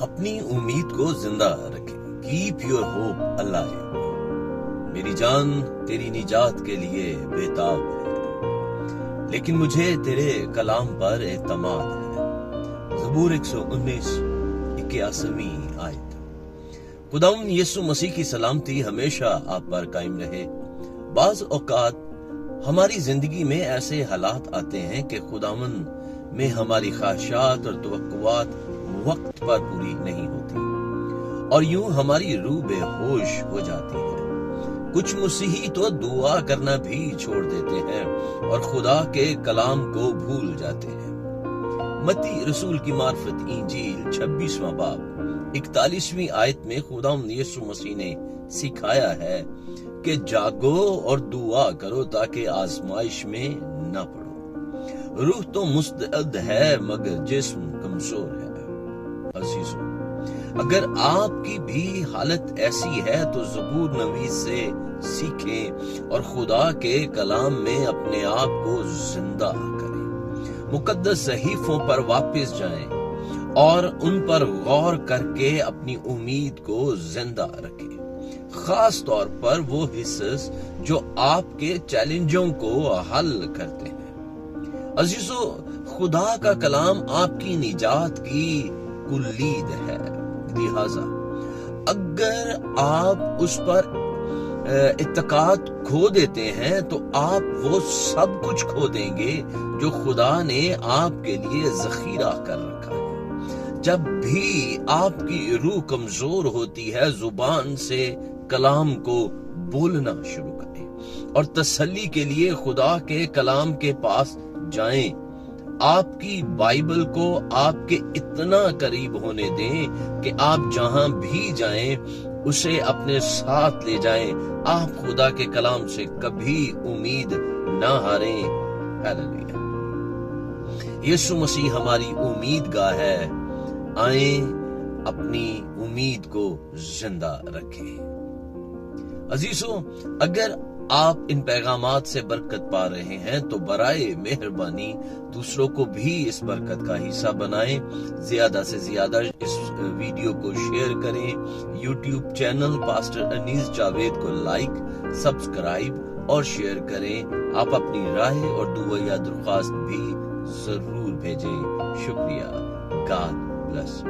اپنی امید کو زندہ رکھے. Keep your hope alive. میری جان تیری نجات کے لیے بےتاب ہے، لیکن مجھے تیرے کلام پر اعتماد ہے. زبور 119 81 آیت. خداوند یسوع مسیح کی سلامتی ہمیشہ آپ پر قائم رہے. بعض اوقات ہماری زندگی میں ایسے حالات آتے ہیں کہ خداوند میں ہماری خواہشات اور توقعات وقت پر پوری نہیں ہوتی اور یوں ہماری روح بے ہوش ہو جاتی ہے. کچھ مسیحی تو دعا کرنا بھی چھوڑ دیتے ہیں اور خدا کے کلام کو بھول جاتے ہیں. متی رسول کی معرفت انجیل 26واں باب 41ویں آیت میں خداوند یسوع مسیح نے سکھایا ہے کہ جاگو اور دعا کرو تاکہ آزمائش میں نہ پڑو. روح تو مستعد ہے مگر جسم کمزور ہے. عزیزو، اگر آپ کی بھی حالت ایسی ہے تو زبور نویس سے سیکھیں اور خدا کے کلام میں اپنے آپ کو زندہ کریں. مقدس صحیفوں پر واپس جائیں اور ان پر غور کر کے اپنی امید کو زندہ رکھیں، خاص طور پر وہ حصص جو آپ کے چیلنجوں کو حل کرتے ہیں. عزیزو، خدا کا کلام آپ کی نجات کی کلید ہے. لہذا اگر آپ اس پر اعتقاد کھو دیتے ہیں تو آپ وہ سب کچھ کھو دیں گے جو خدا نے آپ کے لیے ذخیرہ کر رکھا ہے. جب بھی آپ کی روح کمزور ہوتی ہے، زبان سے کلام کو بولنا شروع کریں اور تسلی کے لیے خدا کے کلام کے پاس جائیں. آپ کی بائبل کو آپ کے اتنا قریب ہونے دیں کہ آپ جہاں بھی جائیں اسے اپنے ساتھ لے جائیں. آپ خدا کے کلام سے کبھی امید نہ ہاریں. ہاللیلویا. یسوع مسیح ہماری امید گاہ ہے. آئیں اپنی امید کو زندہ رکھیں. عزیزو، اگر آپ ان پیغامات سے برکت پا رہے ہیں تو برائے مہربانی دوسروں کو بھی اس برکت کا حصہ بنائیں. زیادہ سے زیادہ اس ویڈیو کو شیئر کریں. یوٹیوب چینل پاسٹر انیس جاوید کو لائک، سبسکرائب اور شیئر کریں. آپ اپنی رائے اور دعا یا درخواست بھی ضرور بھیجیں. شکریہ. God bless.